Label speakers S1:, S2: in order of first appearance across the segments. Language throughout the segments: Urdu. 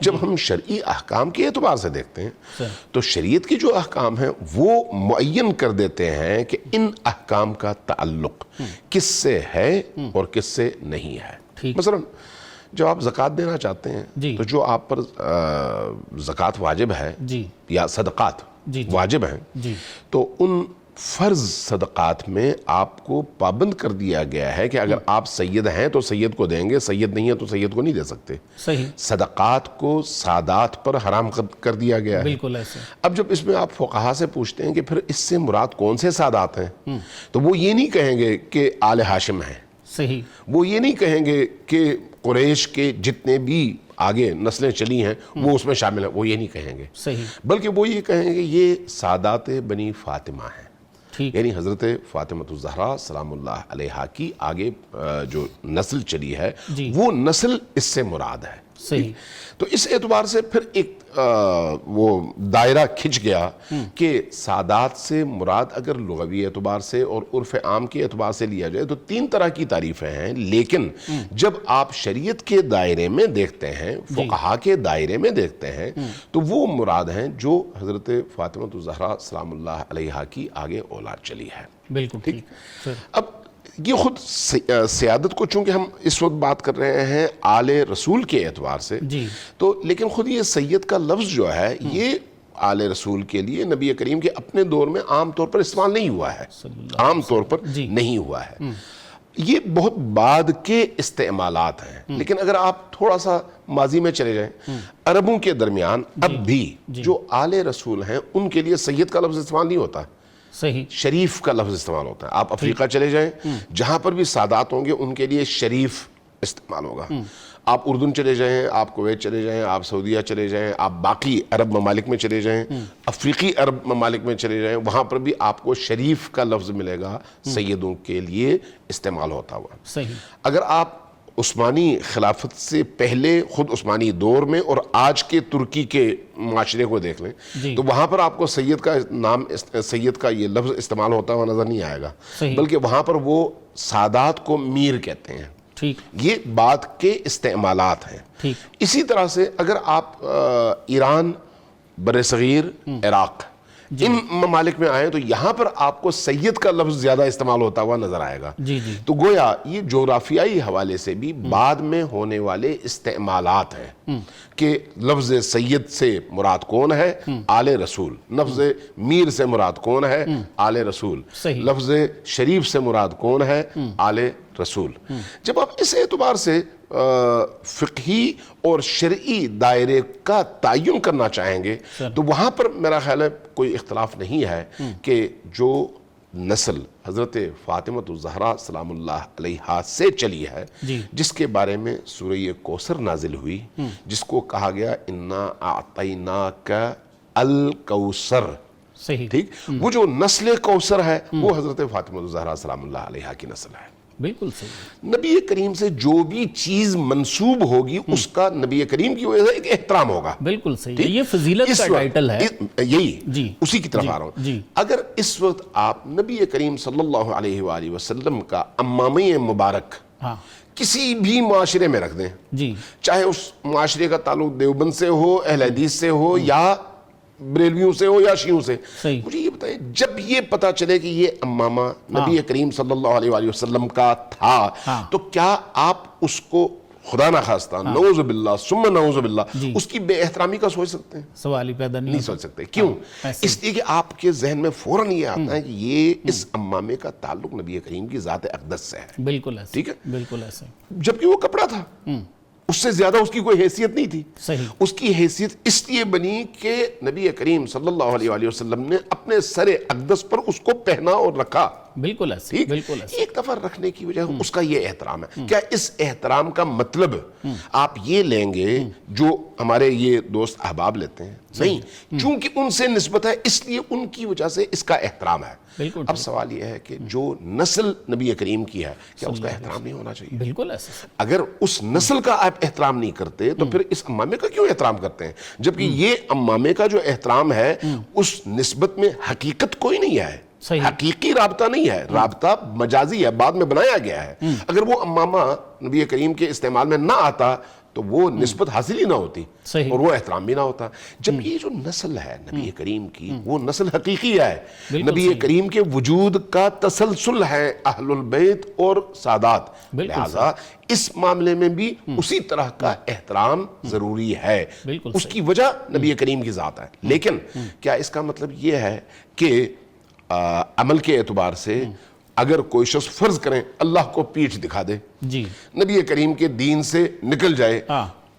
S1: جب ہم شرعی احکام کے اعتبار سے دیکھتے ہیں تو شریعت کے جو احکام ہیں وہ معین کر دیتے ہیں کہ ان احکام کا تعلق کس سے ہے اور کس سے نہیں ہے. مثلا جب آپ زکوٰۃ دینا چاہتے ہیں تو جو آپ پر زکوٰۃ واجب ہے یا صدقات واجب ہیں تو ان فرض صدقات میں آپ کو پابند کر دیا گیا ہے کہ اگر آپ سید ہیں تو سید کو دیں گے, سید نہیں ہے تو سید کو نہیں دے سکتے.
S2: صحیح.
S1: صدقات کو سادات پر حرام کر دیا گیا ہے.
S2: بالکل ایسے.
S1: اب جب اس میں آپ فقہا سے پوچھتے ہیں کہ پھر اس سے مراد کون سے سادات ہیں تو وہ یہ نہیں کہیں گے کہ آل ہاشم ہیں.
S2: صحیح.
S1: وہ یہ نہیں کہیں گے کہ قریش کے جتنے بھی آگے نسلیں چلی ہیں وہ اس میں شامل ہیں, وہ یہ نہیں کہیں گے.
S2: صحیح.
S1: بلکہ وہ یہ کہیں گے یہ سادات بنی فاطمہ ہیں, یعنی حضرت فاطمۃ الزہرا سلام اللہ علیہا کی آگے جو نسل چلی ہے وہ نسل اس سے مراد ہے.
S2: صحیح.
S1: تو اس اعتبار سے پھر ایک وہ دائرہ کھنچ گیا کہ سادات سے مراد اگر لغوی اعتبار سے اور عرف عام کے اعتبار سے لیا جائے تو 3 طرح کی تعریفیں ہیں, لیکن جب آپ شریعت کے دائرے میں دیکھتے ہیں, فقہا کے دائرے میں دیکھتے ہیں تو وہ مراد ہیں جو حضرت فاطمۃ الزہرا سلام اللہ علیہا کی آگے اولاد چلی ہے.
S2: بالکل ٹھیک.
S1: اب یہ خود سیادت کو چونکہ ہم اس وقت بات کر رہے ہیں آل رسول کے اعتبار سے تو لیکن خود یہ سید کا لفظ جو ہے یہ آل رسول کے لیے نبی کریم کے اپنے دور میں عام طور پر استعمال نہیں ہوا ہے, عام طور پر نہیں ہوا ہے. یہ بہت بعد کے استعمالات ہیں, لیکن اگر آپ تھوڑا سا ماضی میں چلے جائیں عربوں کے درمیان اب بھی جو آل رسول ہیں ان کے لیے سید کا لفظ استعمال نہیں ہوتا,
S2: صحیح,
S1: شریف کا لفظ استعمال ہوتا ہے. آپ افریقہ چلے جائیں جہاں پر بھی سادات ہوں گے ان کے لیے شریف استعمال ہوگا. آپ اردن چلے جائیں, آپ کویت چلے جائیں, آپ سعودیہ چلے جائیں, آپ باقی عرب ممالک میں چلے جائیں, افریقی عرب ممالک میں چلے جائیں, وہاں پر بھی آپ کو شریف کا لفظ ملے گا سیدوں کے لیے استعمال ہوتا ہوا.
S2: صحیح.
S1: اگر آپ عثمانی خلافت سے پہلے خود عثمانی دور میں اور آج کے ترکی کے معاشرے کو دیکھ لیں تو وہاں پر آپ کو سید کا نام, سید کا یہ لفظ استعمال ہوتا ہوا نظر نہیں آئے گا, بلکہ وہاں پر وہ سادات کو میر کہتے ہیں.
S2: ٹھیک.
S1: یہ بعد کے استعمالات ہیں. اسی طرح سے اگر آپ ایران, برصغیر, عراق ان ممالک میں آئیں تو یہاں پر آپ کو سید کا لفظ زیادہ استعمال ہوتا ہوا نظر آئے گا. تو گویا یہ جغرافیائی حوالے سے بھی بعد میں ہونے والے استعمالات ہیں کہ لفظ سید سے مراد کون ہے, آل رسول. لفظ میر سے مراد کون ہے, آل رسول. لفظ شریف سے مراد کون ہے, آل رسول. جب آپ اس اعتبار سے فقہی اور شرعی دائرے کا تعین کرنا چاہیں گے تو وہاں پر میرا خیال ہے کوئی اختلاف نہیں ہے کہ جو نسل حضرت فاطمۃ الزہرا سلام اللہ علیہا سے چلی ہے, جس کے بارے میں سورہ کوثر نازل ہوئی, جس کو کہا گیا انا اعطیناک الکوثر.
S2: صحیح.
S1: ٹھیک. وہ جو نسل کوثر ہے وہ حضرت فاطمۃ الزہرا سلام اللہ علیہا کی نسل ہے.
S2: بالکل صحیح.
S1: نبی کریم سے جو بھی چیز منسوب ہوگی اس کا نبی کریم کی وجہ سے ایک احترام ہوگا.
S2: بالکل صحیح. یہ فضیلت کا ٹائٹل ہے.
S1: یہی اسی کی طرف آ رہا ہوں. اگر اس وقت آپ نبی کریم صلی اللہ علیہ وآلہ وسلم کا امامِ مبارک کسی بھی معاشرے میں رکھ دیں, چاہے اس معاشرے کا تعلق دیوبند سے ہو, اہل حدیث سے ہو, یا بریلویوں سے ہو یا شیعوں سے, مجھے یہ بتائیں جب یہ پتا چلے کہ یہ امامہ نبی کریم صلی اللہ علیہ وآلہ وسلم کا تھا تو کیا آپ اس کو خدا نہ خواستہ نعوذ باللہ ثم نعوذ باللہ اس کی بے احترامی کا سوچ سکتے ہیں؟
S2: سوال ہی پیدا نہیں
S1: سوچ سکتے. کیوں؟ اس لیے کہ آپ کے ذہن میں فوراً یہ آتا ہے کہ یہ اس امامے کا تعلق نبی کریم کی ذات اقدس سے ہے.
S2: بالکل ایسے.
S1: ٹھیک ہے.
S2: بالکل ایسے.
S1: جبکہ وہ کپڑا تھا, اس سے زیادہ اس کی کوئی حیثیت نہیں تھی.
S2: صحیح.
S1: اس کی حیثیت اس لیے بنی کہ نبی کریم صلی اللہ علیہ وآلہ وسلم نے اپنے سر اقدس پر اس کو پہنا اور رکھا.
S2: بالکل ایسے. بالکل ایسے.
S1: ایک دفعہ رکھنے کی وجہ اس کا یہ احترام ہے. کیا اس احترام کا مطلب آپ یہ لیں گے جو ہمارے یہ دوست احباب لیتے ہیں؟ نہیں, چونکہ ان سے نسبت ہے اس لیے ان کی وجہ سے اس کا احترام ہے. اب سوال یہ ہے کہ جو نسل نبی کریم کی ہے کیا اس کا احترام نہیں ہونا چاہیے؟
S2: بالکل ایسے.
S1: اگر اس نسل کا آپ احترام نہیں کرتے تو پھر اس امامے کا کیوں احترام کرتے ہیں؟ جبکہ یہ امامے کا جو احترام ہے اس نسبت میں حقیقت کوئی نہیں ہے, حقیقی رابطہ نہیں ہے, رابطہ مجازی ہے, بعد میں بنایا گیا ہے. اگر وہ امامہ نبی کریم کے استعمال میں نہ آتا تو وہ نسبت حاصل ہی نہ ہوتی
S2: صحیح.
S1: اور وہ احترام بھی نہ ہوتا. جب یہ جو نسل ہے نبی کریم کی وہ نسل حقیقی ہے, نبی کریم کے وجود کا تسلسل ہے اہل البیت اور سادات, لہذا اس معاملے میں بھی اسی طرح کا احترام ضروری ہے. اس کی وجہ نبی کریم کی ذات ہے. لیکن کیا اس کا مطلب یہ ہے کہ عمل کے اعتبار سے اگر کوئی شخص فرض کریں اللہ کو پیٹھ دکھا دے,
S2: جی
S1: نبی کریم کے دین سے نکل جائے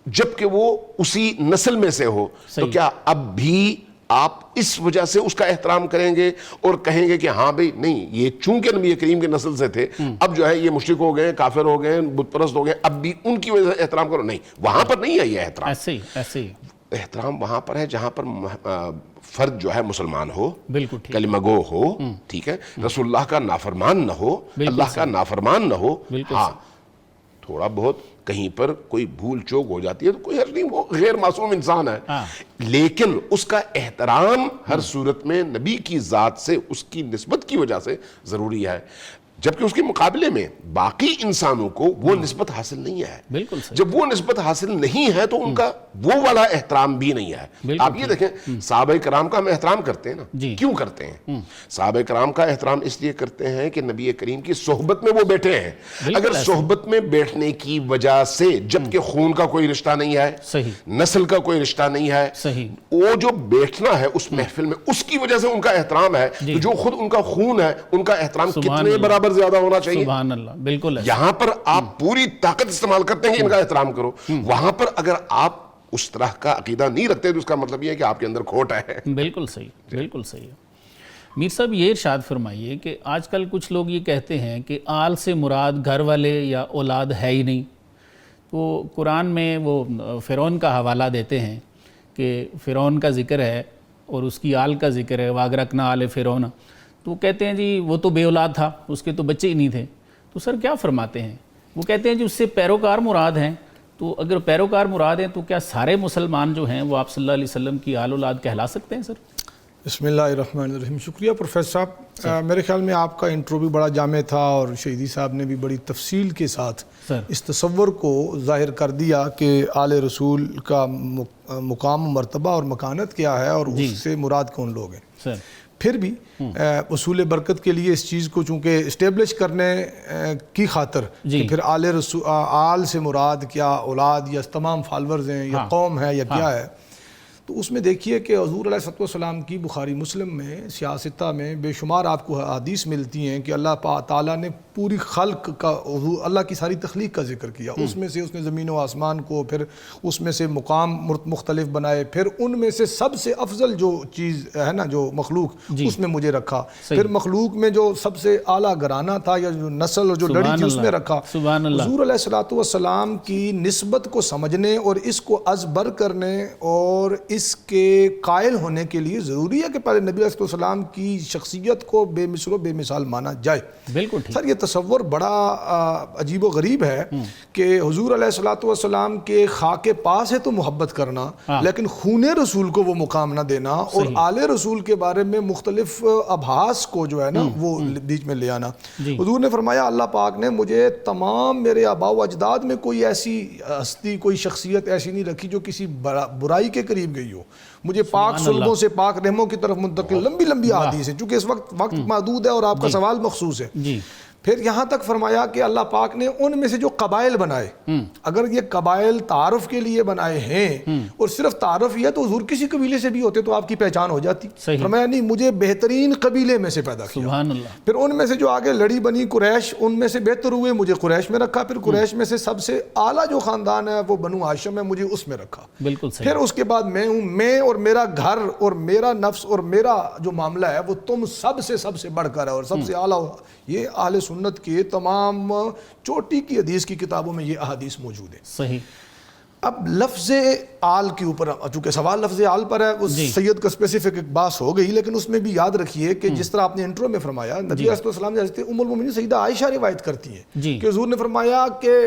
S1: جبکہ وہ اسی نسل میں سے ہو, تو کیا اب بھی آپ اس وجہ سے اس کا احترام کریں گے اور کہیں گے کہ ہاں بھئی نہیں یہ چونکہ نبی کریم کے نسل سے تھے اب جو ہے یہ مشرک ہو گئے, کافر ہو گئے, بت پرست ہو گئے, اب بھی ان کی وجہ سے احترام کرو؟ نہیں, وہاں پر نہیں ہے یہ احترام.
S2: ایسے ہی
S1: احترام وہاں پر ہے جہاں پر فرد جو ہے مسلمان ہو,
S2: بالکل
S1: کلمہ گو ہو, ٹھیک ہے, رسول اللہ کا نافرمان نہ ہو, اللہ کا نافرمان نہ ہو. ہاں تھوڑا بہت کہیں پر کوئی بھول چوک ہو جاتی ہے تو کوئی حرج نہیں, وہ غیر معصوم انسان ہے, لیکن اس کا احترام ہر صورت میں نبی کی ذات سے اس کی نسبت کی وجہ سے ضروری ہے, جبکہ اس کے مقابلے میں باقی انسانوں کو وہ نسبت حاصل نہیں ہے.
S2: بالکل
S1: جب وہ نسبت حاصل نہیں ہے تو ان کا وہ والا احترام بھی نہیں ہے. آپ یہ دیکھیں صحابہ کرام کا ہم احترام کرتے ہیں نا, کیوں کرتے ہیں؟ صحابہ کرام کا احترام اس لیے کرتے ہیں کہ نبی کریم کی صحبت میں وہ بیٹھے ہیں. اگر صحبت میں بیٹھنے کی وجہ سے, جبکہ خون کا کوئی رشتہ نہیں ہے, نسل کا کوئی رشتہ نہیں ہے, وہ جو بیٹھنا ہے اس محفل میں اس کی وجہ سے ان کا احترام ہے, تو جو خود ان کا خون ہے ان کا احترام کتنے برابر زیادہ ہونا چاہیے.
S2: سبحان اللہ, بالکل.
S1: یہاں پر آپ پوری طاقت استعمال کرتے ہیں کہ ان کا احترام کرو, وہاں پر اگر آپ اس طرح کا عقیدہ نہیں رکھتے تو اس کا مطلب یہ ہے کہ آپ کے اندر کھوٹ ہے.
S2: بالکل صحیح, بالکل صحیح. میر صاحب یہ ارشاد فرمائیے کہ آج کل کچھ لوگ یہ کہتے ہیں کہ آل سے مراد گھر والے یا اولاد ہے ہی نہیں. تو قرآن میں وہ فرعون کا حوالہ دیتے ہیں کہ فرعون کا ذکر ہے اور اس کی آل کا ذکر ہے, واغرقنا آل فرعون, تو وہ کہتے ہیں جی وہ تو بے اولاد تھا, اس کے تو بچے ہی نہیں تھے. تو سر کیا فرماتے ہیں؟ وہ کہتے ہیں جی اس سے پیروکار مراد ہیں. تو اگر پیروکار مراد ہیں تو کیا سارے مسلمان جو ہیں وہ آپ صلی اللہ علیہ وسلم کی آل اولاد کہلا سکتے ہیں سر؟
S3: بسم اللہ الرحمن الرحیم. شکریہ پروفیسر صاحب. میرے خیال میں آپ کا انٹرو بھی بڑا جامع تھا اور شہیدی صاحب نے بھی بڑی تفصیل کے ساتھ اس تصور کو ظاہر کر دیا کہ آل رسول کا مقام, مرتبہ اور مکانت کیا ہے اور اس سے مراد کون لوگ ہیں. پھر بھی اصول برکت کے لیے اس چیز کو چونکہ اسٹیبلش کرنے کی خاطر کہ پھر آل سے مراد کیا اولاد یا تمام فالورز ہیں یا قوم ہے یا کیا ہے, تو اس میں دیکھیے کہ حضور علیہ السلام کی بخاری مسلم میں سیاستہ میں بے شمار آپ کو حدیث ملتی ہیں کہ اللہ تعالیٰ نے پوری خلق کا, اللہ کی ساری تخلیق کا ذکر کیا. اس میں سے اس نے زمین و آسمان کو, پھر اس میں سے مقام مختلف بنائے, پھر ان میں سے سب سے افضل جو چیز ہے نا جو مخلوق اس میں مجھے رکھا, پھر مخلوق میں جو سب سے اعلیٰ گھرانہ تھا یا جو نسل اور جو لڑی تھی اس میں رکھا. حضور علیہ السلام کی نسبت کو سمجھنے اور اس کو ازبر کرنے اور اس کے قائل ہونے کے لیے ضروری ہے کہ پہلے نبی علیہ السلام کی شخصیت کو بے مثل و بے مثال مانا جائے. بالکل سر, یہ تصور بڑا عجیب و غریب ہے کہ حضور علیہ السلام کے خاک پاس ہے تو محبت کرنا, لیکن خون رسول کو وہ مقام نہ دینا اور آل رسول کے بارے میں مختلف ابحاث کو جو ہے نا وہ بیچ میں لے آنا. حضور نے فرمایا اللہ پاک نے مجھے تمام میرے آباء و اجداد میں کوئی ایسی ہستی, کوئی شخصیت ایسی نہیں رکھی جو کسی برائی کے قریب گئی ہو. مجھے پاک سلبوں سے پاک رحموں کی طرف منتقل لمبی لمبی احادیث ہیں, چونکہ اس وقت محدود ہے اور آپ کا سوال مخصوص ہے. پھر یہاں تک فرمایا کہ اللہ پاک نے ان میں سے جو قبائل بنائے, اگر یہ قبائل تعارف کے لیے بنائے ہیں اور صرف تعارف ہی ہے تو حضور کسی قبیلے سے بھی ہوتے تو آپ کی پہچان ہو جاتی. فرمایا نہیں, مجھے بہترین قبیلے میں سے پیدا کیا. سبحان اللہ. پھر ان میں سے جو آگے لڑی بنی قریش, ان میں سے بہتر ہوئے, مجھے قریش میں رکھا. پھر قریش میں سے سب سے اعلیٰ جو خاندان ہے وہ بنو ہاشم ہے, مجھے اس میں رکھا. بالکل. پھر اس کے بعد میں ہوں, میں اور میرا گھر اور میرا نفس اور میرا جو معاملہ ہے وہ تم سب سے بڑھ کر ہے اور سب سے اعلیٰ. یہ اہل سنت کے تمام چوٹی کی حدیث کی کتابوں میں یہ احادیث موجود ہے. صحیح. اب لفظ آل کے اوپر, چونکہ سوال لفظ آل پر ہے, اس سید کا اسپیسیفک ایک بات ہو گئی, لیکن اس میں بھی یاد رکھیے کہ جس طرح آپ نے انٹرو میں فرمایا, نبی علیہ السلام نے حضرت ام المومنین سیدہ عائشہ روایت کرتی ہیں کہ حضور نے فرمایا کہ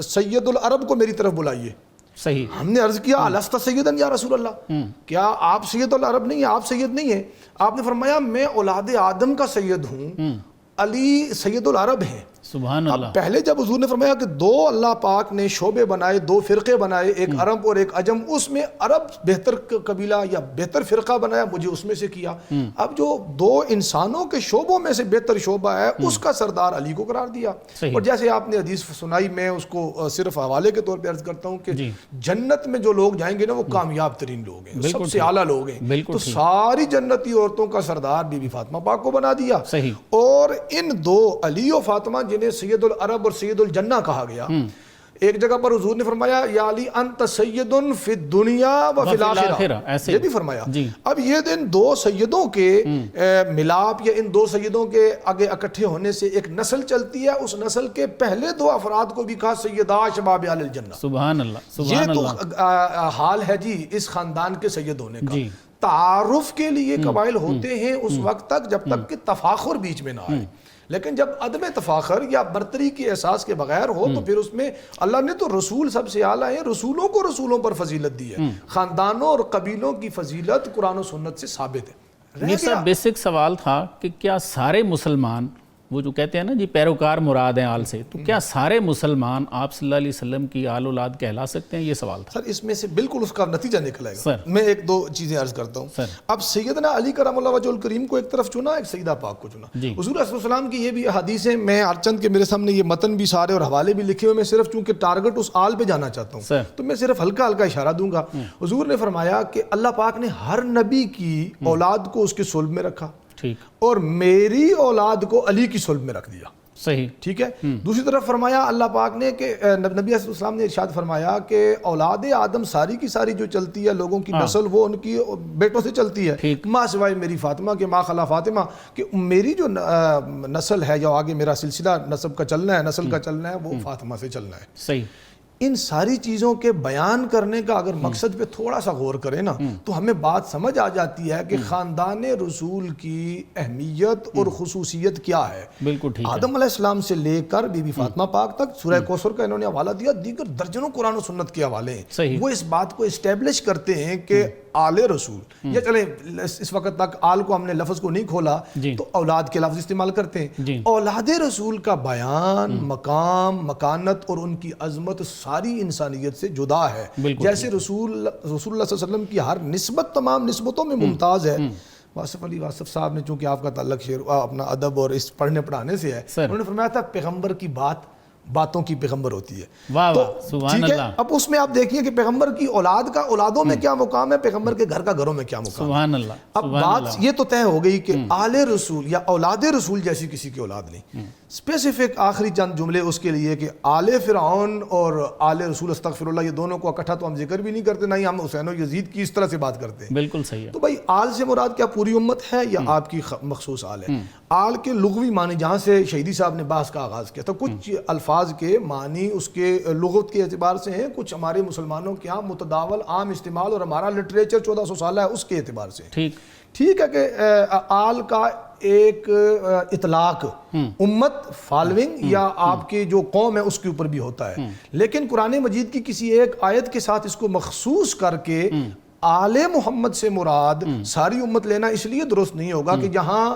S3: سید العرب کو میری طرف بلائیے. صحیح. ہم نے عرض کیا الست سیدن یا رسول اللہ, کیا آپ سید العرب نہیں ہیں, آپ سید نہیں ہیں؟ آپ نے فرمایا میں اولاد آدم کا سید ہوں, علی سید العرب ہیں.
S2: سبحان
S3: اب
S2: اللہ.
S3: پہلے جب حضور نے فرمایا کہ دو اللہ پاک نے شعبے بنائے، دو فرقے بنائے، ایک عرب اور ایک عجم، اس میں عرب بہتر قبیلہ یا بہتر فرقہ بنایا، مجھے اس میں سے کیا. اب جو دو انسانوں کے شعبوں میں سے بہتر شعبہ ہے اس کا سردار علی کو قرار دیا. اور جیسے آپ نے حدیث سنائی، میں اس کو صرف حوالے کے طور پہ عرض کرتا ہوں کہ جنت میں جو لوگ جائیں گے نا وہ کامیاب ترین لوگ ہیں، سب سے اعلیٰ لوگ ہیں. تو ساری جنتی عورتوں کا سردار بی بی فاطمہ پاک کو بنا دیا. اور ان دو علی و فاطمہ جنہیں سید العرب اور سید الجنہ کہا گیا، ایک جگہ پر حضور نے فرمایا یا علی انت سید فی الدنیا و فی الاخرہ، یہ بھی فرمایا. اب یہ دن دو سیدوں کے ملاپ یا ان دو سیدوں کے آگے اکٹھے ہونے سے ایک نسل چلتی ہے. اس نسل کے پہلے دو افراد کو بھی کہا سیدہ شباب اہل الجنہ.
S2: سبحان اللہ.
S3: یہ تو حال ہے جی اس خاندان کے سید ہونے کا. تعارف کے لیے قبائل ہوتے ہیں اس وقت تک جب تک کہ تفاخر بیچ میں نہ آئے، لیکن جب عدم تفاخر یا برتری کے احساس کے بغیر ہو تو پھر اس میں اللہ نے تو رسول سب سے اعلیٰ ہیں، رسولوں کو رسولوں پر فضیلت دی ہے. خاندانوں اور قبیلوں کی فضیلت قرآن و سنت سے ثابت ہے.
S2: یہ سب بیسک سوال تھا کہ کیا سارے مسلمان، وہ جو کہتے ہیں نا جی پیروکار مراد ہیں آل سے، تو کیا سارے مسلمان آپ صلی اللہ علیہ وسلم کی آل اولاد کہلا سکتے ہیں؟ یہ سوال تھا
S3: سر. اس میں سے بالکل اس کا نتیجہ نکلے گا. میں ایک دو چیزیں عرض کرتا ہوں. اب سیدنا علی کرم اللہ وجہ الکریم کو ایک طرف چنا، ایک سیدہ پاک کو چنا. حضور صلی اللہ علیہ وسلم کی یہ بھی احادیث ہیں، میں ارچند کے میرے سامنے یہ متن بھی سارے اور حوالے بھی لکھے ہوئے، میں صرف چونکہ ٹارگٹ اس آل پہ جانا چاہتا ہوں تو میں صرف ہلکا ہلکا اشارہ دوں گا. حضور نے فرمایا کہ اللہ پاک نے ہر نبی کی اولاد کو اس کے صلب میں رکھا، اور میری اولاد کو علی کی صلب میں رکھ دیا.
S2: صحیح،
S3: ٹھیک ہے. دوسری طرف فرمایا اللہ پاک نے کہ نبی علیہ السلام نے ارشاد فرمایا کہ اولاد آدم ساری کی ساری جو چلتی ہے لوگوں کی نسل وہ ان کی بیٹوں سے چلتی ہے، ماں سوائے میری فاطمہ کے، ماں خلا فاطمہ، کہ میری جو نسل ہے یا آگے میرا سلسلہ نسب کا چلنا ہے، نسل کا چلنا ہے، وہ فاطمہ سے چلنا ہے.
S2: صحیح.
S3: ان ساری چیزوں کے بیان کرنے کا اگر مقصد پہ تھوڑا سا غور کریں نا تو ہمیں بات سمجھ آ جاتی ہے کہ خاندان رسول کی اہمیت اور خصوصیت کیا ہے.
S2: بالکل ٹھیک.
S3: آدم علیہ السلام سے لے کر بی بی فاطمہ پاک تک سورہ کوثر کا انہوں نے حوالہ دیا، دیگر درجنوں قرآن و سنت کے حوالے ہیں. وہ اس بات کو اسٹیبلش کرتے ہیں کہ آل رسول، یا چلیں اس وقت تک آل کو ہم نے لفظ کو نہیں کھولا تو اولاد کے لفظ استعمال کرتے ہیں. اولاد رسول کا بیان، مقام، مکانت اور ان کی عظمت ساری انسانیت سے جدا ہے. جیسے رسول اللہ صلی اللہ علیہ وسلم کی ہر نسبت تمام نسبتوں میں ممتاز ہے. واصف علی واصف صاحب نے، چونکہ آپ کا تعلق اپنا ادب اور اس پڑھنے پڑھانے سے ہے، انہوں نے فرمایا تھا پیغمبر کی باتوں کی پیغمبر ہوتی ہے. ٹھیک ہے. اب اس میں آپ دیکھیے کہ پیغمبر کی اولاد کا اولادوں میں کیا مقام ہے، پیغمبر کے گھر کا گھروں میں کیا مقام ہے.
S2: سبحان اللہ.
S3: اب بات یہ تو طے ہو گئی کہ آل رسول یا اولاد رسول جیسی کسی کی اولاد نہیں. اسپیسیفک آخری چند جملے اس کے لیے کہ آل فرعون اور آل رسول استغفر اللہ، یہ دونوں کو اکٹھا تو ہم ذکر بھی نہیں کرتے، نہ ہی ہم حسین و یزید کی اس طرح سے بات کرتے ہیں.
S2: بالکل صحیح ہے.
S3: تو بھائی آل سے مراد کیا پوری امت ہے یا آپ کی مخصوص آل ہے؟ آل کے لغوی معنی، جہاں سے شہیدی صاحب نے بحث کا آغاز کیا تھا، کچھ الفاظ کے معنی اس کے لغت کے اعتبار سے ہیں، کچھ ہمارے مسلمانوں کے یہاں متداول عام استعمال اور ہمارا لٹریچر 1400 سالہ ہے اس کے اعتبار سے. ٹھیک ہے کہ آل کا ایک اطلاق امت، فالوئنگ یا آپ کی جو قوم ہے اس کے اوپر بھی ہوتا ہے، لیکن قرآن مجید کی کسی ایک آیت کے ساتھ اس کو مخصوص کر کے آل محمد سے مراد ساری امت لینا اس لیے درست نہیں ہوگا کہ جہاں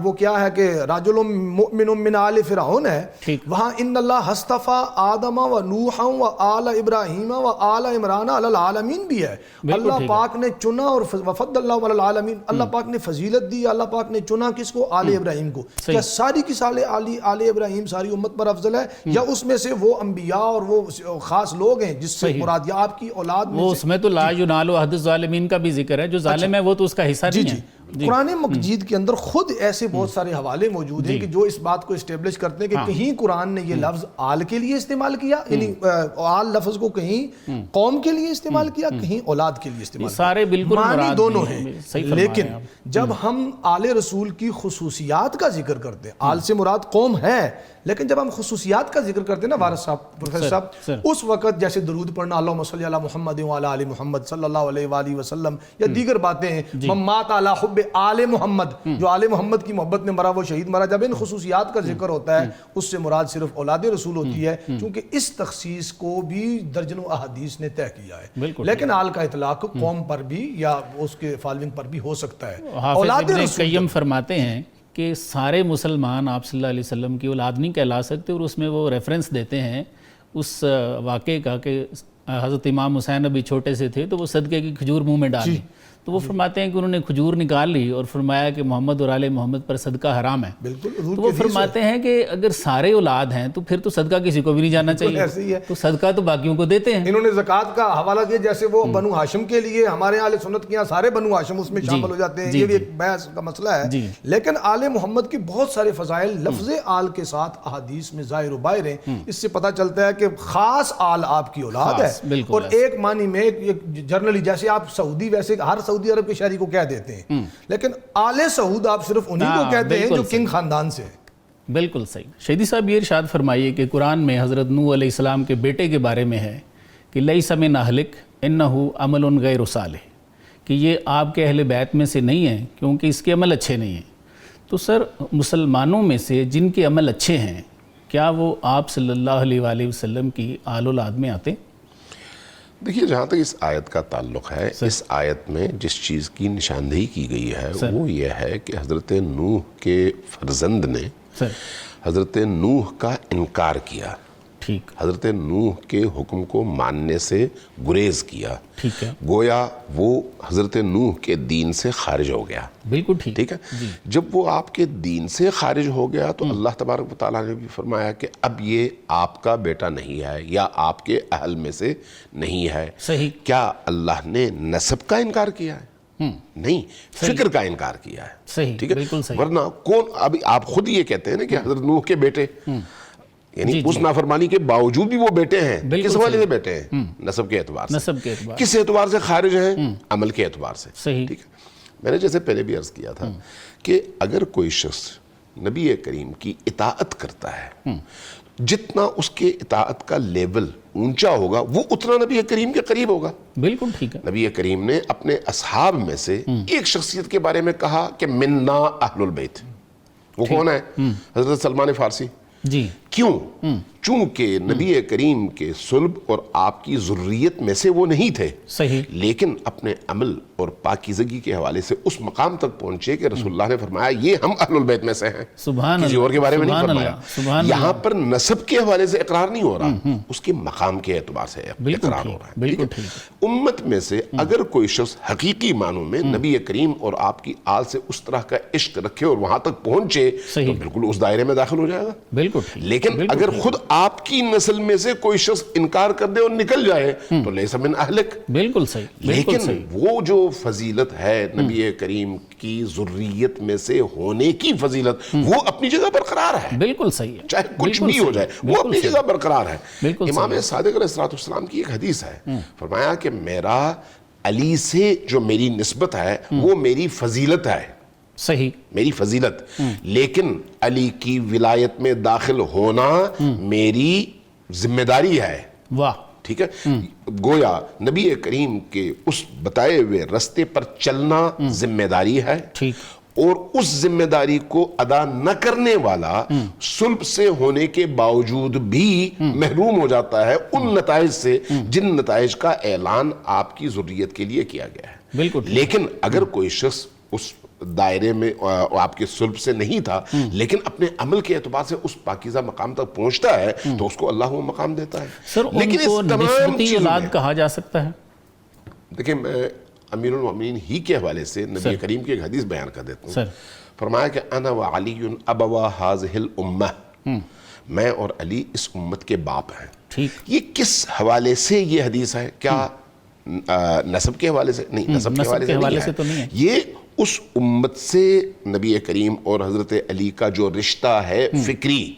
S3: وہ کیا ہے کہ رجل مؤمن من آل فرعون ہے، وہاں ان اللہ اصطفیٰ آدم و نوح و آل ابراہیم و آل عمران علی العالمین بھی ہے. اللہ پاک نے چنا اور وفضل اللہ علی العالمین، اللہ پاک نے فضیلت دی، اللہ پاک نے چنا کس کو؟ آل ابراہیم کو. کیا ساری کی سارے آل ابراہیم ساری امت پر افضل ہے، یا اس میں سے وہ انبیاء اور وہ خاص لوگ ہیں جس سے مراد یا آپ کی اولاد میں؟
S2: اس میں تو لا ینال عہد الظالمین کا بھی ذکر ہے، جو ظالم ہے وہ تو اس کا حصہ نہیں ہے.
S3: قرآن مجید کے اندر خود ایسے بہت سارے حوالے موجود ہیں کہ جو اس بات کو اسٹیبلش کرتے ہیں کہ کہیں قرآن نے یہ لفظ آل کے لیے استعمال کیا، یعنی آل لفظ کو کہیں قوم کے لیے استعمال کیا، کہیں اولاد کے لیے استعمال کیا.
S2: سارے بالکل
S3: معنی دونوں ہیں. لیکن جب ہم آل رسول کی خصوصیات کا ذکر کرتے ہیں، آل سے مراد قوم ہے، لیکن جب ہم خصوصیات کا ذکر کرتے ہیں نا وارث صاحب، پروفیسر صاحب، اس وقت جیسے درود پڑھنا، اللہم صلی علی محمد وعلی آل محمد صلی اللہ علیہ وآلہ وسلم، یا دیگر باتیں ہیں، ممات علی حب آل محمد، جو آل محمد کی محبت میں مرا وہ شہید مرا، جب ان خصوصیات کا ذکر ہوتا ہے اس سے مراد صرف اولاد رسول ہوتی ہے، چونکہ اس تخصیص کو بھی درجنوں احادیث نے طے کیا ہے. لیکن آل کا اطلاق قوم پر بھی یا اس کے فالوئنگ پر بھی ہو سکتا ہے.
S2: حافظ ابن قیم فرماتے ہیں کہ سارے مسلمان آپ صلی اللہ علیہ وسلم کی اولاد نہیں کہلا سکتے، اور اس میں وہ ریفرنس دیتے ہیں اس واقعے کا کہ حضرت امام حسین ابھی چھوٹے سے تھے تو وہ صدقے کی کھجور منہ میں ڈال لی، تو وہ فرماتے ہیں کہ انہوں نے کھجور نکال لی اور فرمایا کہ محمد اور آل محمد پر صدقہ حرام ہے۔
S3: بالکل،
S2: تو وہ فرماتے ہیں کہ اگر سارے اولاد ہیں تو پھر تو صدقہ کسی کو بھی نہیں جانا چاہیے، تو صدقہ تو باقیوں کو دیتے ہیں۔
S3: انہوں نے زکوٰۃ کا حوالہ دیا، جیسے وہ بنو ہاشم کے لیے، ہمارے اہل سنت کے یہاں سارے بنو ہاشم اس میں شامل ہو جاتے ہیں، یہ بھی ایک بحث کا مسئلہ ہے۔ لیکن آل محمد کے بہت سارے فضائل لفظ آل کے ساتھ احادیث میں ظاہر و باہر ہیں، اس سے پتہ چلتا ہے کہ خاص آل آپ کی اولاد ہے، اور ایک معنی میں جرنلی جیسے آپ سعودی، ویسے ہر سعودی عرب کے شہری کو کہہ دیتے ہیں، لیکن آل سعود آپ صرف انہی کو کہتے ہیں جو کنگ خاندان سے ہیں۔
S2: بالکل صحیح۔ شہیدی صاحب یہ ارشاد فرمائیے کہ قرآن میں حضرت نوح علیہ السلام کے بیٹے کے بارے میں ہے کہ لیس من اہلک انہ عمل غیر صالح، کہ یہ آپ کے اہل بیت میں سے نہیں ہیں کیونکہ اس کے عمل اچھے نہیں ہیں۔ تو سر مسلمانوں میں سے جن کے عمل اچھے ہیں کیا وہ آپ صلی اللہ علیہ وآلہ وسلم کی آل اولاد میں آتے ہیں؟
S1: دیکھیے، جہاں تک اس آیت کا تعلق ہے، اس آیت میں جس چیز کی نشاندہی کی گئی ہے وہ یہ ہے کہ حضرت نوح کے فرزند نے حضرت نوح کا انکار کیا،
S2: ٹھیک،
S1: حضرت نوح کے حکم کو ماننے سے گریز کیا،
S2: ٹھیک ہے،
S1: گویا وہ حضرت نوح کے دین سے خارج ہو گیا۔
S2: بالکل ٹھیک،
S1: ٹھیک ہے، جب وہ آپ کے دین سے خارج ہو گیا تو اللہ تبارک و تعالیٰ نے بھی فرمایا کہ اب یہ آپ کا بیٹا نہیں ہے یا آپ کے اہل میں سے نہیں ہے۔
S2: صحیح۔
S1: کیا اللہ نے نسب کا انکار کیا ہے؟ نہیں، فکر کا انکار کیا ہے۔
S2: صحیح،
S1: ٹھیک ہے،
S2: بالکل صحیح۔
S1: ورنہ کون، ابھی آپ خود یہ کہتے ہیں نا کہ حضرت نوح کے بیٹے، یعنی اس نافرمانی کے باوجود بھی وہ بیٹے ہیں، کس حوالے سے بیٹے ہیں؟ نسب کے اعتبار سے۔
S2: نسب کے اعتبار،
S1: کس اعتبار سے خارج ہیں؟ عمل کے اعتبار سے۔
S2: صحیح،
S1: ٹھیک ہے، میں نے جیسے پہلے بھی عرض کیا تھا کہ اگر کوئی شخص نبی کریم کی اطاعت کرتا ہے، جتنا اس کے اطاعت کا لیول اونچا ہوگا وہ اتنا نبی کریم کے قریب ہوگا۔
S2: بالکل ٹھیک ہے۔
S1: نبی کریم نے اپنے اصحاب میں سے ایک شخصیت کے بارے میں کہا کہ منا اہل البیت، وہ کون ہے؟ حضرت سلمان فارسی۔
S2: جی،
S1: کیوں؟ چونکہ نبی کریم کے صلب اور آپ کی ذریت میں سے وہ نہیں تھے،
S2: صحیح،
S1: لیکن اپنے عمل اور پاکیزگی کے حوالے سے اس مقام تک پہنچے کہ رسول اللہ نے فرمایا یہ ہم اہل البیت میں سے ہیں،
S2: سبحان
S1: کسی اور کے بارے میں نہیں فرمایا۔
S2: سبحان
S1: یہاں پر نسب کے حوالے سے اقرار نہیں ہو رہا، اس کے مقام کے اعتبار سے اقرار ہو رہا ہے۔
S2: بالکل ٹھیک۔
S1: امت میں سے اگر کوئی شخص حقیقی معنوں میں نبی کریم اور آپ کی آل سے اس طرح کا عشق رکھے اور وہاں تک پہنچے تو بالکل اس دائرے میں داخل ہو جائے گا۔
S2: بالکل ٹھیک۔
S1: لیکن اگر خود آپ کی نسل میں سے کوئی شخص انکار کر دے اور نکل جائے تو لیس من اہلک۔
S2: بالکل صحیح، بالکل
S1: لیکن
S2: صحیح،
S1: وہ جو فضیلت ہے نبی کریم کی ذریت میں سے ہونے کی فضیلت، وہ اپنی جگہ برقرار ہے،
S2: بالکل صحیح ہے،
S1: چاہے کچھ بھی ہو جائے وہ اپنی جگہ برقرار ہے۔
S2: بالکل
S1: امام صادق علیہ السلام کی ایک حدیث ہے، فرمایا کہ میرا علی سے جو میری نسبت ہے وہ میری فضیلت ہے،
S2: صحیح،
S1: میری فضیلت، لیکن علی کی ولایت میں داخل ہونا میری ذمہ داری ہے۔
S2: واہ،
S1: ٹھیک ہے، گویا نبی کریم کے اس بتائے ہوئے رستے پر چلنا ذمہ داری ہے،
S2: ٹھیک،
S1: اور اس ذمہ داری کو ادا نہ کرنے والا صلب سے ہونے کے باوجود بھی محروم ہو جاتا ہے ان نتائج سے جن نتائج کا اعلان آپ کی ذریت کے لیے کیا گیا ہے۔
S2: بالکل،
S1: لیکن اگر کوئی شخص اس دائرے میں آپ کے صلب سے نہیں تھا لیکن اپنے عمل کے اعتبار سے اس پاکیزہ مقام تک پہنچتا ہے تو اس کو اللہ وہ مقام دیتا ہے۔
S2: سر ان کو نسبتی اولاد کہا جا سکتا ہے؟
S1: دیکھیں، میں امیر المومنین ہی کے حوالے سے نبی کریم کی ایک حدیث بیان کر دیتا ہوں۔ فرمایا کہ انا وعلی ابوا ہذہ الامہ، میں اور علی اس امت کے باپ ہیں۔
S2: ٹھیک،
S1: یہ کس حوالے سے یہ حدیث ہے؟ کیا نسب کے حوالے سے؟ نہیں، نسب کے حوالے سے تو نہیں ہے، یہ اس امت سے نبی کریم اور حضرت علی کا جو رشتہ ہے فکری،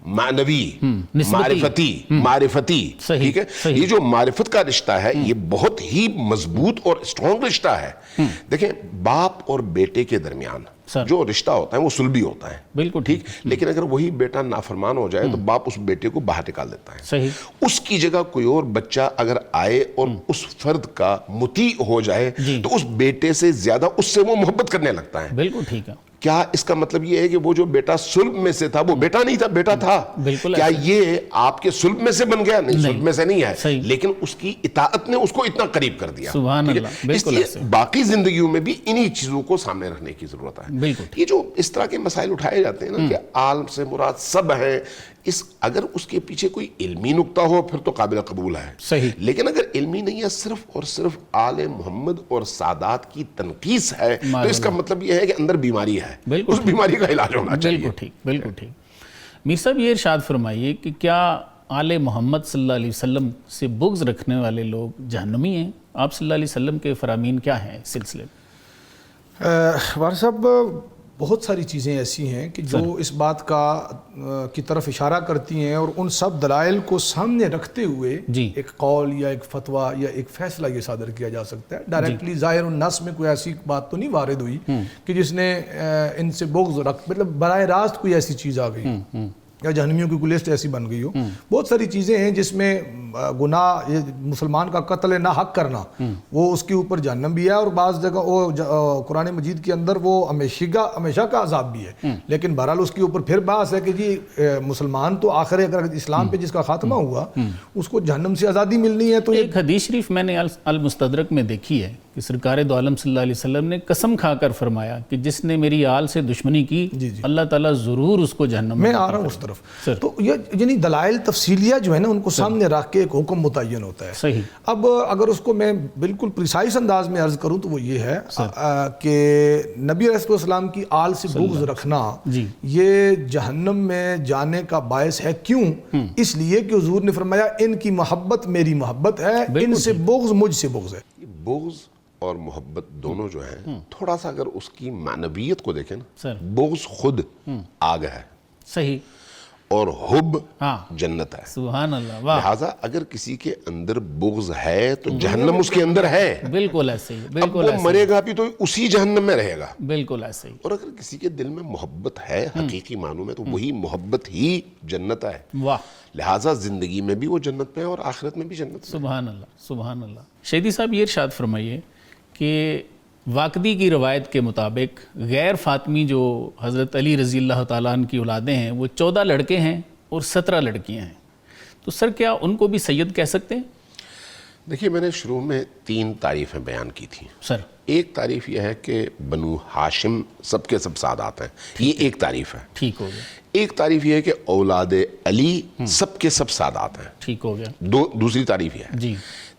S1: معنوی، معرفتی، ٹھیک ہے، یہ جو معرفت کا رشتہ ہے یہ بہت ہی مضبوط اور اسٹرانگ رشتہ ہے۔ دیکھیں، باپ اور بیٹے کے درمیان جو رشتہ ہوتا ہے وہ صلبی ہوتا ہے،
S2: بالکل
S1: ٹھیک، لیکن اگر وہی بیٹا نافرمان ہو جائے تو باپ اس بیٹے کو باہر نکال دیتا ہے،
S2: صحیح،
S1: اس کی جگہ کوئی اور بچہ اگر آئے اور اس فرد کا مطیع ہو جائے تو اس بیٹے سے زیادہ اس سے وہ محبت کرنے لگتا ہے۔
S2: بالکل ٹھیک ہے،
S1: کیا اس کا مطلب یہ ہے کہ وہ جو بیٹا صلب میں سے تھا وہ بیٹا نہیں تھا، بیٹا تھا؟
S2: بالکل
S1: کیا یہ آپ کے صلب میں سے بن گیا؟ نہیں، صلب میں سے نہیں ہے،
S2: صحیح،
S1: لیکن اس کی اطاعت نے اس کو اتنا قریب کر دیا.
S2: سبحان اللہ،
S1: اس
S2: بالکل
S1: لیے
S2: ایسے.
S1: باقی زندگیوں میں بھی انہی چیزوں کو سامنے رکھنے کی ضرورت ہے.
S2: بالکل
S1: یہ جو اس طرح کے مسائل اٹھائے جاتے ہیں نا کہ عالم سے مراد سب ہیں، اگر اس کے پیچھے کوئی علمی نقطہ ہو پھر تو قابل قبول ہے.
S2: صحیح.
S1: لیکن اگر علمی نہیں ہے، صرف اور صرف آل محمد اور سادات کی تنقیص ہے، تو اس کا مطلب یہ ہے کہ اندر بیماری ہے، اس بیماری کا علاج ہونا چاہیے.
S2: بالکل ٹھیک، بالکل ٹھیک. میر صاحب یہ ارشاد فرمائیے کہ کیا آل محمد صلی اللہ علیہ وسلم سے بغض رکھنے والے لوگ جہنمی ہیں؟ آپ صلی اللہ علیہ وسلم کے فرامین کیا ہیں اس سلسلے میں؟
S3: وارث صاحب بہت ساری چیزیں ایسی ہیں کہ جو اس بات کی طرف اشارہ کرتی ہیں، اور ان سب دلائل کو سامنے رکھتے ہوئے ایک قول یا ایک فتویٰ یا ایک فیصلہ یہ صادر کیا جا سکتا ہے. ڈائریکٹلی ظاہر النص میں کوئی ایسی بات تو نہیں وارد ہوئی کہ جس نے ان سے بغض مطلب براہ راست کوئی ایسی چیز آ گئی یا جہنمیوں کی کوئی لسٹ ایسی بن گئی ہو. بہت ساری چیزیں ہیں جس میں گناہ، مسلمان کا قتل نہ حق کرنا وہ اس کے اوپر جہنم بھی ہے، اور بعض جگہ وہ قرآن مجید کے اندر وہ ہمیشہ کا عذاب بھی ہے. لیکن بہرحال اس کے اوپر پھر بحث ہے کہ جی مسلمان تو آخر اگر اسلام پہ جس کا خاتمہ ہوا اس کو جہنم سے آزادی ملنی ہے. تو
S2: ایک حدیث شریف میں نے المستدرک میں دیکھی ہے کہ سرکار دو عالم صلی اللہ علیہ وسلم نے قسم کھا کر فرمایا کہ جس نے میری آل سے دشمنی کی اللہ تعالیٰ ضرور اس کو جہنم
S3: میں آ رہا ہوں اس طرف. تو یہ یعنی دلائل تفصیلیہ جو ہے نا ان کو سامنے رکھ کے ایک حکم متعین ہوتا ہے.
S2: صحیح.
S3: اب اگر اس کو میں بالکل پریسائز انداز میں عرض کروں تو وہ یہ ہے کہ نبی علیہ السلام کی آل سے بغض رکھنا یہ جہنم میں جانے کا باعث ہے. کیوں؟ اس لیے کہ حضور نے فرمایا ان کی محبت میری محبت ہے، ان سے بغض مجھ سے بغض ہے.
S1: بغض اور محبت دونوں جو ہیں تھوڑا سا اگر اس کی معنویت کو دیکھیں نا، بغض خود آگ ہے،
S2: صحیح،
S1: اور حب جنت ہے.
S2: سبحان اللہ.
S1: لہٰذا اگر کسی کے اندر بغض ہے تو جہنم اس کے اندر ہے.
S2: بالکل ایسے ہی.
S1: اب وہ مرے گا بھی تو اسی جہنم میں رہے گا.
S2: بالکل ایسے ہی.
S1: اور اگر کسی کے دل میں محبت ہے حقیقی معنوں میں تو وہی محبت ہی جنت ہے.
S2: واہ.
S1: لہٰذا زندگی میں بھی وہ جنت میں ہے اور آخرت میں بھی جنت میں.
S2: سبحان اللہ، سبحان اللہ. شہیدی صاحب یہ ارشاد فرمائیے کہ واقدی کی روایت کے مطابق غیر فاطمی جو حضرت علی رضی اللہ تعالیٰ عنہ کی اولادیں ہیں وہ 14 لڑکے ہیں اور 17 لڑکیاں ہیں. تو سر کیا ان کو بھی سید کہہ سکتے ہیں؟
S1: دیکھیے میں نے شروع میں 3 تعریفیں بیان کی تھیں.
S2: سر
S1: ایک تعریف یہ ہے کہ بنو ہاشم سب کے سب سادات ہیں، یہ ایک تعریف ہے.
S2: ٹھیک ہو گیا.
S1: ایک تعریف یہ ہے کہ اولاد علی سب کے سب سادات ہیں.
S2: ٹھیک ہو گیا.
S1: دوسری تعریف یہ ہے.
S2: جی.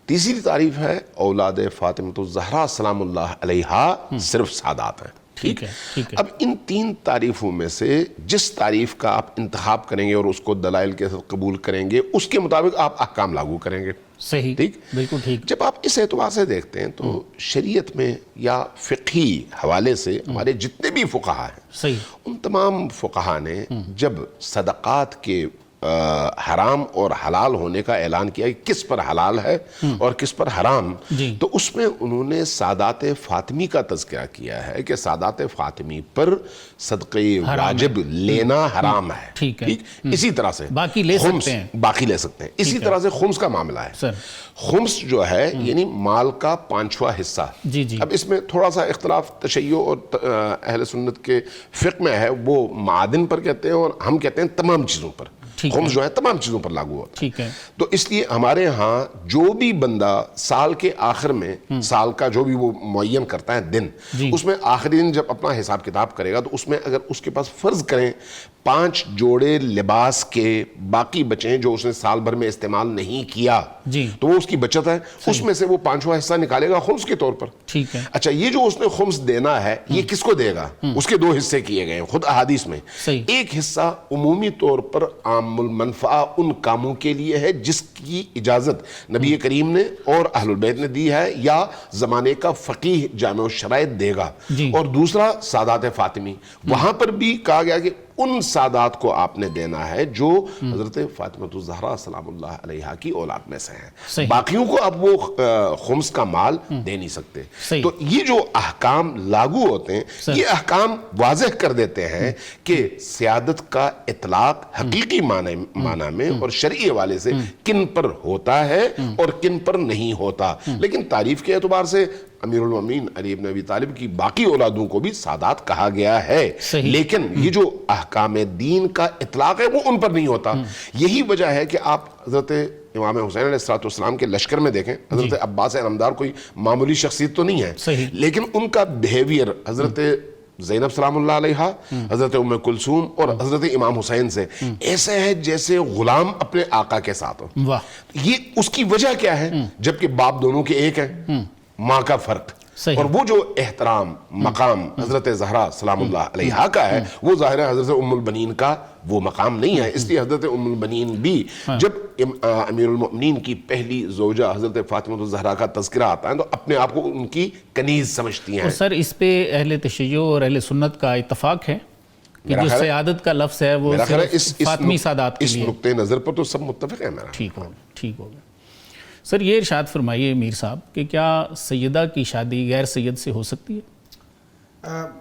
S1: تیسری تعریف ہے اولاد فاطمہ الزہرا سلام اللہ علیہا صرف سادات ہیں. ٹھیک ہے. اب ان 3 تعریفوں میں سے جس تعریف کا آپ انتخاب کریں گے اور اس کو دلائل کے ساتھ قبول کریں گے اس کے مطابق آپ احکام لاگو کریں گے.
S2: صحیح.
S1: ٹھیک، بالکل ٹھیک. جب آپ اس اعتبار سے دیکھتے ہیں تو شریعت میں یا فقہی حوالے سے ہمارے جتنے بھی فقہا ہیں، صحیح، ان تمام فقہا نے جب صدقات کے حرام اور حلال ہونے کا اعلان کیا کہ کس پر حلال ہے اور کس پر حرام، تو اس میں انہوں نے سادات فاطمی کا تذکرہ کیا ہے کہ سادات فاطمی پر صدقہ واجب لینا حرام ہے. ٹھیک، اسی طرح سے باقی لے سکتے ہیں. اسی طرح سے خمس کا معاملہ ہے. خمس جو ہے یعنی مال کا 5واں حصہ. اب اس میں تھوڑا سا اختلاف تشیع اور اہل سنت کے فقہ میں ہے، وہ معادن پر کہتے ہیں اور ہم کہتے ہیں تمام چیزوں پر. خمس جو ہے تمام چیزوں پر لاگو ہوتا ہے. تو اس لیے ہمارے ہاں جو بھی بندہ سال کے آخر میں سال کا جو بھی وہ معین کرتا ہے دن، اس میں آخری دن جب اپنا حساب کتاب کرے گا تو اس میں اگر اس کے پاس فرض کریں 5 جوڑے لباس کے باقی بچیں جو اس نے سال بھر میں استعمال نہیں کیا تو وہ اس کی بچت ہے. اس میں سے وہ 5واں حصہ نکالے گا خمس کے طور پر. ٹھیک ہے. اچھا یہ جو اس نے خمس دینا ہے یہ کس کو دے گا؟ اس کے 2 حصے کیے گئے ہیں خود احادیث میں. ایک حصہ عمومی طور پر عام المنفعہ ان کاموں کے لیے ہے جس کی اجازت نبی کریم نے اور اہل البیت نے دی ہے یا زمانے کا فقیہ جامع الشرائط دے گا. اور دوسرا سادات فاطمی، وہاں پر بھی کہا گیا کہ ان سادات کو آپ نے دینا ہے جو حضرت فاطمہ الزہرا سلام اللہ علیہا کی اولاد میں سے ہیں. باقیوں کو اب وہ خمس کا مال دے نہیں سکتے. تو یہ جو احکام لاگو ہوتے ہیں یہ احکام واضح کر دیتے ہیں کہ سیادت کا اطلاق حقیقی معنی میں اور شرعی حوالے سے کن پر ہوتا ہے اور کن پر نہیں ہوتا. لیکن تعریف کے اعتبار سے امیر المومنین علی بن ابی طالب کی باقی اولادوں کو بھی سادات کہا گیا ہے, لیکن یہ جو احکام دین کا اطلاق ہے وہ ان پر نہیں ہوتا. یہی وجہ ہے کہ آپ حضرت امام حسین علیہ السلام کے لشکر میں دیکھیں, حضرت عباس علمدار کوئی معمولی شخصیت تو نہیں ہے, لیکن ان کا بیہیویئر حضرت زینب سلام اللہ علیہا, حضرت ام کلثوم اور حضرت امام حسین سے ایسے ہے جیسے غلام اپنے آقا کے ساتھ ہو. یہ اس کی وجہ کیا ہے؟ جبکہ باپ دونوں کے ایک ہیں, ماں کا فرق, اور وہ جو احترام مقام حضرت زہرا سلام اللہ علیہا کا ہے وہ ظاہر ہے حضرت ام البنین کا وہ مقام نہیں ہے. اس لیے حضرت ام البنین بھی جب امیر المؤمنین کی پہلی زوجہ حضرت فاطمہ الزہرا کا تذکرہ آتا ہے تو اپنے آپ کو ان کی کنیز سمجھتی ہیں.
S2: اور سر اس پہ اہل تشیع اور اہل سنت کا اتفاق ہے کہ جو سیادت کا لفظ ہے وہ فاطمی سادات کے لیے.
S1: اس نقطۂ نظر پر تو سب متفق ہیں. میرا
S2: ٹھیک ہو گیا. سر یہ ارشاد فرمائیے میر صاحب کہ کیا سیدہ کی شادی غیر سید سے ہو سکتی ہے؟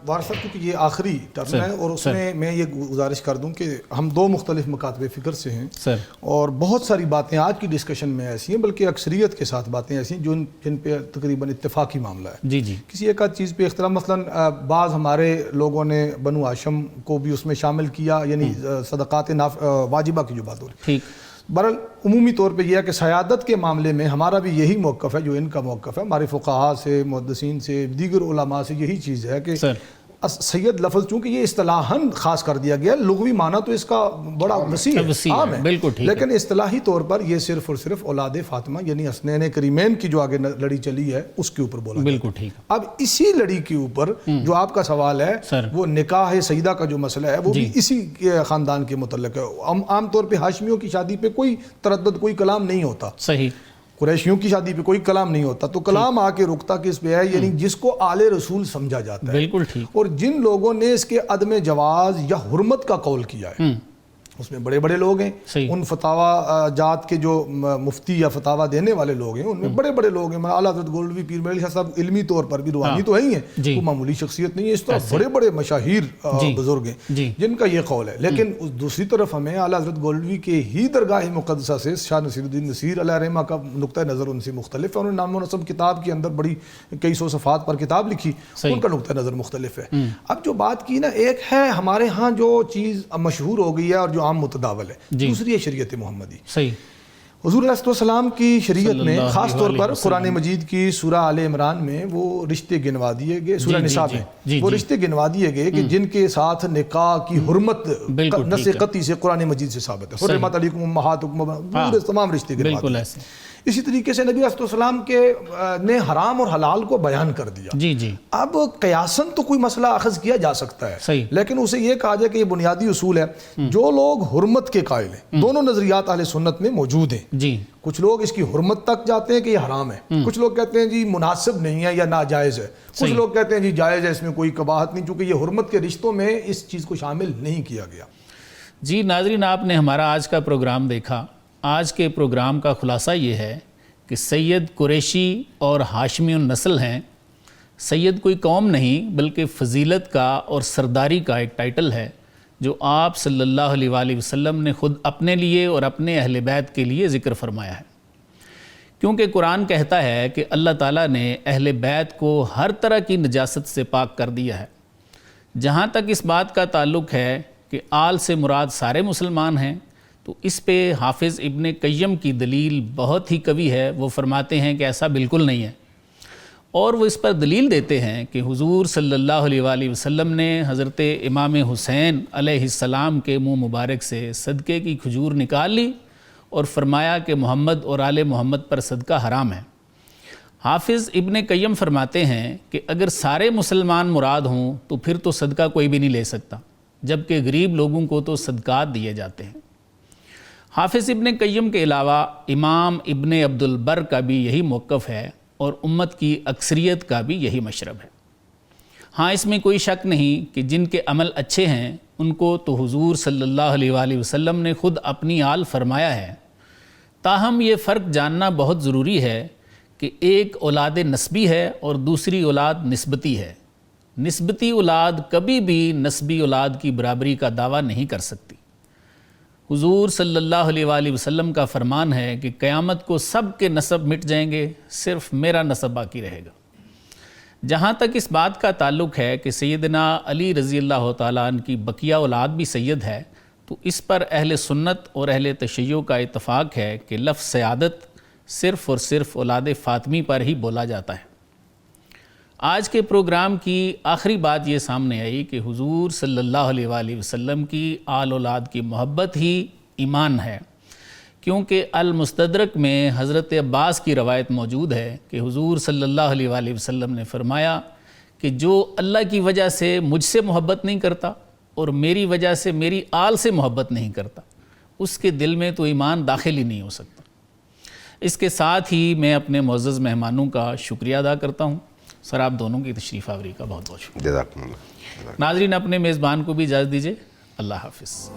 S3: وارث صاحب کیونکہ یہ آخری ٹرم ہے اور اس میں یہ گزارش کر دوں کہ ہم دو مختلف مکاتب فکر سے ہیں اور بہت ساری باتیں آج کی ڈسکشن میں ایسی ہیں, بلکہ اکثریت کے ساتھ باتیں ایسی ہیں جن پہ تقریباً اتفاقی معاملہ ہے.
S2: جی
S3: کسی ایک آدھ چیز پہ اختلاف, مثلا بعض ہمارے لوگوں نے بنو ہاشم کو بھی اس میں شامل کیا, یعنی صدقات واجبہ کی جو بات ہو رہی.
S2: ٹھیک.
S3: برحال عمومی طور پہ یہ ہے کہ سیادت کے معاملے میں ہمارا بھی یہی موقف ہے جو ان کا موقف ہے. ہمارے فقہاء سے, محدثین سے, دیگر علماء سے یہی چیز ہے کہ سید لفظ چونکہ یہ اصطلاحاً خاص کر دیا گیا, لغوی معنی تو اس کا بڑا وسیع ہے, عام ہے, لیکن اصطلاحی طور پر یہ صرف اور صرف اولاد فاطمہ یعنی حسنین کریمین کی جو آگے لڑی چلی ہے اس کے اوپر بولا.
S2: بالکل ٹھیک.
S3: اب اسی لڑی کے اوپر جو آپ کا سوال ہے وہ نکاح سیدہ کا جو مسئلہ ہے وہ بھی اسی خاندان کے متعلق ہے. عام طور پہ ہاشمیوں کی شادی پہ کوئی تردد, کوئی کلام نہیں ہوتا.
S2: صحیح.
S3: قریشیوں کی شادی پہ کوئی کلام نہیں ہوتا. تو کلام آ کے رکتا کس پہ ہے؟ یعنی جس کو آل رسول سمجھا جاتا ہے.
S2: بالکل ٹھیک.
S3: اور جن لوگوں نے اس کے عدم جواز یا حرمت کا قول کیا ہے اس میں بڑے بڑے لوگ ہیں. ان فتاوا جات کے جو مفتی یا فتاوا دینے والے لوگ ہیں ان میں بڑے بڑے لوگ ہیں. اعلیٰ حضرت گولڈوی پیر میرے صاحب علمی طور پر بھی روحانی تو ہی ہیں, وہ معمولی شخصیت نہیں ہے. اس طرح بڑے بڑے مشاہیر بزرگ ہیں جن کا یہ قول ہے. لیکن دوسری طرف ہمیں اعلیٰ حضرت گولڈوی کے ہی درگاہ مقدسہ سے شاہ نصیر الدین نصیر علیہ رحمہ کا نقطۂ نظر ان سے مختلف ہے. انہوں نے نام و نسب کتاب کے اندر بڑی کئی سو صفحات پر کتاب لکھی, ان کا نقطۂ نظر مختلف ہے. اب جو بات کی نا, ایک ہے ہمارے ہاں جو چیز مشہور ہو گئی ہے اور جو عام متداول ہے, دوسری ہے شریعت محمدی.
S2: صحیح.
S3: حضور علیہ السلام کی شریعت میں خاص طور پر قرآن مجید کی سورہ آل عمران میں وہ رشتے گنوا دیے گئے, سورہ نساء میں وہ رشتے گنوا دیے گئے کہ جن کے ساتھ نکاح کی حرمت نص قطعی سے قرآن مجید سے ثابت ہے. حرمت علیکم امہاتکم, پورے تمام رشتے گنوا دیے. اسی طریقے سے نبی علیہ السلام کے نے حرام اور حلال کو بیان کر دیا. اب قیاساً تو کوئی مسئلہ اخذ کیا جا سکتا ہے, لیکن اسے یہ کہا جائے کہ یہ بنیادی اصول ہے. جو لوگ حرمت کے قائل ہیں, دونوں نظریات اہل سنت میں موجود ہیں. کچھ لوگ اس کی حرمت تک جاتے ہیں کہ یہ حرام ہے, کچھ لوگ کہتے ہیں جی مناسب نہیں ہے یا ناجائز ہے, کچھ لوگ کہتے ہیں جی جائز ہے, اس میں کوئی قباحت نہیں, چونکہ یہ حرمت کے رشتوں میں اس چیز کو شامل نہیں کیا گیا.
S2: جی ناظرین, آپ نے ہمارا آج کا پروگرام دیکھا. آج کے پروگرام کا خلاصہ یہ ہے کہ سید قریشی اور ہاشمی النسل ہیں. سید کوئی قوم نہیں بلکہ فضیلت کا اور سرداری کا ایک ٹائٹل ہے جو آپ صلی اللہ علیہ وآلہ وسلم نے خود اپنے لیے اور اپنے اہل بیت کے لیے ذکر فرمایا ہے. کیونکہ قرآن کہتا ہے کہ اللہ تعالیٰ نے اہل بیت کو ہر طرح کی نجاست سے پاک کر دیا ہے. جہاں تک اس بات کا تعلق ہے کہ آل سے مراد سارے مسلمان ہیں, تو اس پہ حافظ ابن قیم کی دلیل بہت ہی قوی ہے. وہ فرماتے ہیں کہ ایسا بالکل نہیں ہے, اور وہ اس پر دلیل دیتے ہیں کہ حضور صلی اللہ علیہ وآلہ وسلم نے حضرت امام حسین علیہ السلام کے منہ مبارک سے صدقے کی کھجور نکال لی اور فرمایا کہ محمد اور آل محمد پر صدقہ حرام ہے. حافظ ابن قیم فرماتے ہیں کہ اگر سارے مسلمان مراد ہوں تو پھر تو صدقہ کوئی بھی نہیں لے سکتا, جبکہ غریب لوگوں کو تو صدقات دیے جاتے ہیں. حافظ ابن قیم کے علاوہ امام ابن عبد البر کا بھی یہی موقف ہے اور امت کی اکثریت کا بھی یہی مشرب ہے. ہاں اس میں کوئی شک نہیں کہ جن کے عمل اچھے ہیں ان کو تو حضور صلی اللہ علیہ وآلہ وسلم نے خود اپنی آل فرمایا ہے، تاہم یہ فرق جاننا بہت ضروری ہے کہ ایک اولاد نسبی ہے اور دوسری اولاد نسبتی ہے۔ نسبتی اولاد کبھی بھی نسبی اولاد کی برابری کا دعویٰ نہیں کر سکتی۔ حضور صلی اللہ علیہ وآلہ وسلم کا فرمان ہے کہ قیامت کو سب کے نسب مٹ جائیں گے، صرف میرا نسب باقی رہے گا۔ جہاں تک اس بات کا تعلق ہے کہ سیدنا علی رضی اللہ تعالیٰ عنہ کی بقیہ اولاد بھی سید ہے، تو اس پر اہل سنت اور اہل تشیع کا اتفاق ہے کہ لفظ سیادت صرف اور صرف اولاد فاطمی پر ہی بولا جاتا ہے۔ آج کے پروگرام کی آخری بات یہ سامنے آئی کہ حضور صلی اللہ علیہ وآلہ وسلم کی آل اولاد کی محبت ہی ایمان ہے، کیونکہ المستدرک میں حضرت عباس کی روایت موجود ہے کہ حضور صلی اللہ علیہ وآلہ وسلم نے فرمایا کہ جو اللہ کی وجہ سے مجھ سے محبت نہیں کرتا اور میری وجہ سے میری آل سے محبت نہیں کرتا، اس کے دل میں تو ایمان داخل ہی نہیں ہو سکتا۔ اس کے ساتھ ہی میں اپنے معزز مہمانوں کا شکریہ ادا کرتا ہوں۔ سر آپ دونوں کی تشریف آوری کا بہت بہت شکریہ۔
S1: جزاکم اللہ۔
S2: ناظرین اپنے میزبان کو بھی اجازت دیجیے، اللہ حافظ۔